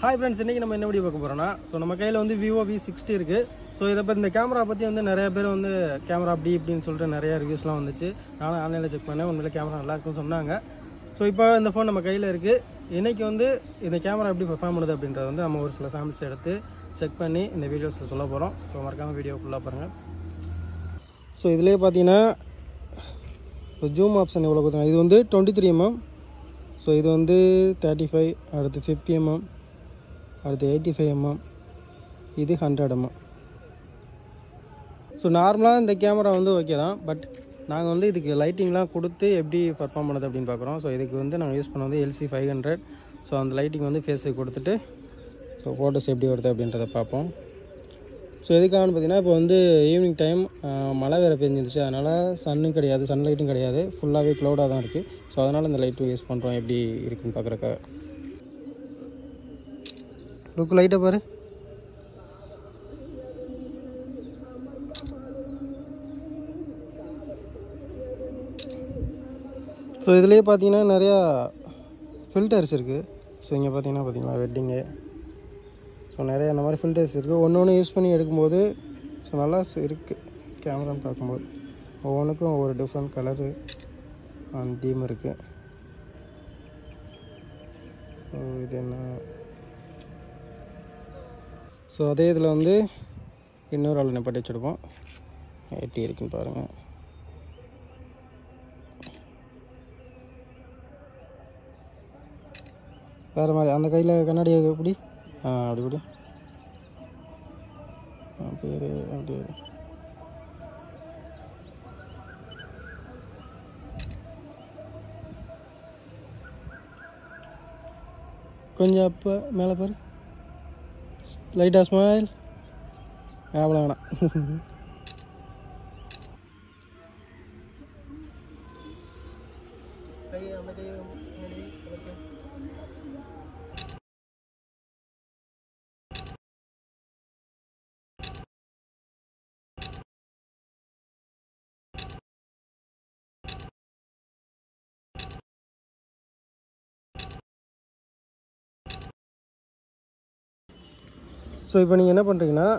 Hi friends, இன்னைக்கு நம்ம என்ன வீடியோ பார்க்க போறோம்னா நம்ம கையில வந்து Vivo V60 இருக்கு. இத பத்தி இந்த கேமரா பத்தி வந்து நிறைய பேர் வந்து கேமரா அப்படி இப்படின்னு சொல்லிட்டு நிறைய ரிவ்யூஸ்லாம் வந்துச்சு. நானும் ஆன்லைன்ல செக் பண்ணேன். உண்மையிலே கேமரா நல்லா இருக்குன்னு சொன்னாங்க. இப்போ இந்த ஃபோன் நம்ம கையில இருக்கு. இன்னைக்கு வந்து இந்த கேமரா எப்படி பெர்ஃபார்ம் பண்ணுது அப்படின்றத வந்து நம்ம ஒரு சில சாம்பிள்ஸ் எடுத்து செக் பண்ணி இந்த வீடியோஸ்ல சொல்ல போறோம். மறக்காம வீடியோ ஃபுல்லா பாருங்க. இதுலயே பாத்தீங்கன்னா ஜூம் ஆப்ஷன் எவ்வளவு கொடுத்தாங்க. இது வந்து 23 mm. இது வந்து 35, அடுத்து 50 mm, அடுத்து 85 mm, இது 100 mm. நார்மலாக இந்த கேமரா வந்து ஓகே தான். பட் நாங்கள் வந்து இதுக்கு லைட்டிங்லாம் கொடுத்து எப்படி பர்ஃபார்ம் பண்ணுது அப்படின்னு பார்க்குறோம். இதுக்கு வந்து நாங்கள் யூஸ் பண்ண வந்து LC500. அந்த லைட்டிங் வந்து ஃபேஸுக்கு கொடுத்துட்டு ஃபோட்டோஸ் எப்படி வருது அப்படின்றத பார்ப்போம். எதுக்காகனு பார்த்தீங்கன்னா இப்போ வந்து ஈவினிங் டைம் மழை வேறு பெஞ்சிருச்சு. அதனால் சன்னும் கிடையாது, சன் லைட்டும் கிடையாது, ஃபுல்லாகவே க்ளௌடாக தான் இருக்குது. அதனால் இந்த லைட்டு யூஸ் பண்ணுறோம் எப்படி இருக்குன்னு பார்க்குறக்காக. லுக் லைட்டை பாரு. இதுலேயே பார்த்தீங்கன்னா நிறையா ஃபில்டர்ஸ் இருக்குது. இங்கே பார்த்தீங்கன்னா வெட்டிங்கு நிறைய அந்த மாதிரி ஃபில்டர்ஸ் இருக்குது. ஒன்று யூஸ் பண்ணி எடுக்கும்போது நல்லா இருக்குது. கேமரான்னு பார்க்கும்போது ஒவ்வொன்றுக்கும் ஒவ்வொரு டிஃப்ரெண்ட் கலரு தீம் இருக்குது. இது என்ன அதே இதில் வந்து இன்னொரு ஆள் நிப்பாட்டி வச்சுருப்போம். எப்படி இருக்குன்னு பாருங்கள். வேறு மாதிரி அந்த கையில் கண்ணாடி எப்படி அப்படி கூட பேர் அப்படி கொஞ்சம் அப்போ மேலே பாரு. லைட்டாக ஸ்மைல் அவ்வளோ வேணாம். இப்போ நீங்கள் என்ன பண்ணுறீங்கன்னா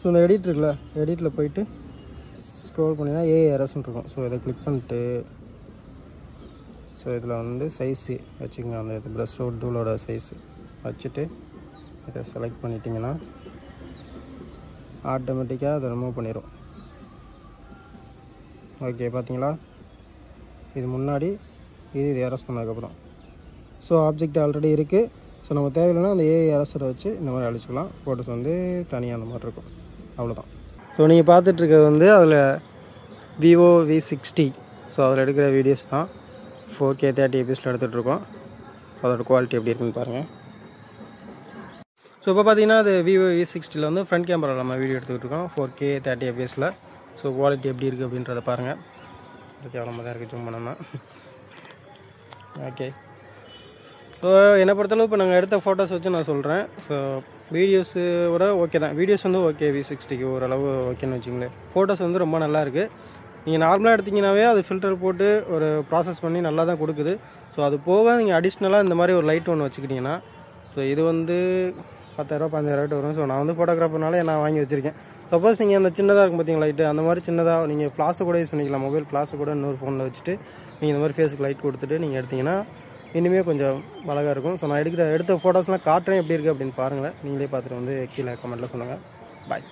இந்த எடிட் இருக்குல்ல, எடிட்டில் போயிட்டு ஸ்க்ரோல் பண்ணிங்கன்னா ARSன்னு இருக்கும். இதை கிளிக் பண்ணிட்டு இதில் வந்து சைஸு வச்சுக்கோங்க. அந்த இது ப்ரஷ் டூலோட சைஸு வச்சுட்டு இதை செலக்ட் பண்ணிட்டீங்கன்னா ஆட்டோமேட்டிக்காக அதை ரிமூவ் பண்ணிடும். ஓகே, பார்த்தீங்களா? இது முன்னாடி, இது ARS பண்ணதுக்கப்புறம். ஆப்ஜெக்ட் ஆல்ரெடி இருக்குது. நம்ம தேவையில்லைன்னா அந்த ARSோட வச்சு இந்த மாதிரி அழிச்சிக்கலாம். ஃபோட்டோஸ் வந்து தனியாக அந்த மாதிரி இருக்கும். அவ்வளோதான். நீங்கள் பார்த்துட்ருக்கிறது வந்து அதில் Vivo V60. அதில் எடுக்கிற வீடியோஸ் தான் 4K 30 fps எடுத்துகிட்ருக்கோம். அதோட குவாலிட்டி எப்படி இருக்குன்னு பாருங்கள். இப்போ பார்த்தீங்கன்னா அது Vivo V60 வந்து ஃப்ரண்ட் கேமராவில் நம்ம வீடியோ எடுத்துக்கிட்டு இருக்கோம் 4K 30 fps. குவாலிட்டி எப்படி இருக்குது அப்படின்றத பாருங்கள். கேவலமாக தான் இருக்குது ஜூம் பண்ணோம்னா. ஓகே, என்னை பொறுத்தளவு இப்போ நாங்கள் எடுத்த ஃபோட்டோஸ் வச்சு நான் சொல்கிறேன். வீடியோஸோட ஓகே தான். வீடியோஸ் வந்து ஓகே, V60க்கு ஓரளவு ஓகேன்னு வச்சுங்களேன். ஃபோட்டோஸ் வந்து ரொம்ப நல்லா இருக்குது. நீங்கள் நார்மலாக எடுத்திங்கனாவே அது ஃபில்டர் போட்டு ஒரு ப்ராசஸ் பண்ணி நல்லா தான் கொடுக்குது. அது போக நீங்கள் அடிஷ்னலாக இந்த மாதிரி ஒரு லைட் ஒன்று வச்சுக்கிட்டிங்கன்னா இது வந்து 10,000 15,000 வரும். நான் வந்து ஃபோட்டோகிராஃபர்னால நான் வாங்கி வச்சுருக்கேன். சப்போஸ் நீங்கள் அந்த சின்னதாக இருக்கும் பார்த்தீங்களா லைட்டு, அந்த மாதிரி சின்னதாக நீங்கள் ஃப்ளாஷை கூட யூஸ் பண்ணிக்கலாம். மொபைல் ஃப்ளாஷை கூட இன்னொரு ஃபோனில் வச்சுட்டு நீங்கள் இந்த மாதிரி ஃபேஸுக்கு லைட் கொடுத்துட்டு நீங்கள் எடுத்திங்கன்னா இனிமேல் கொஞ்சம் அழகாக இருக்கும். நான் எடுத்த ஃபோட்டோஸ்லாம் காட்டுறேன் எப்படி இருக்குது அப்படின்னு பாருங்கள். நீங்களே பார்த்துட்டு வந்து கீழே கமெண்ட்டில் சொல்லுங்கள். பாய்.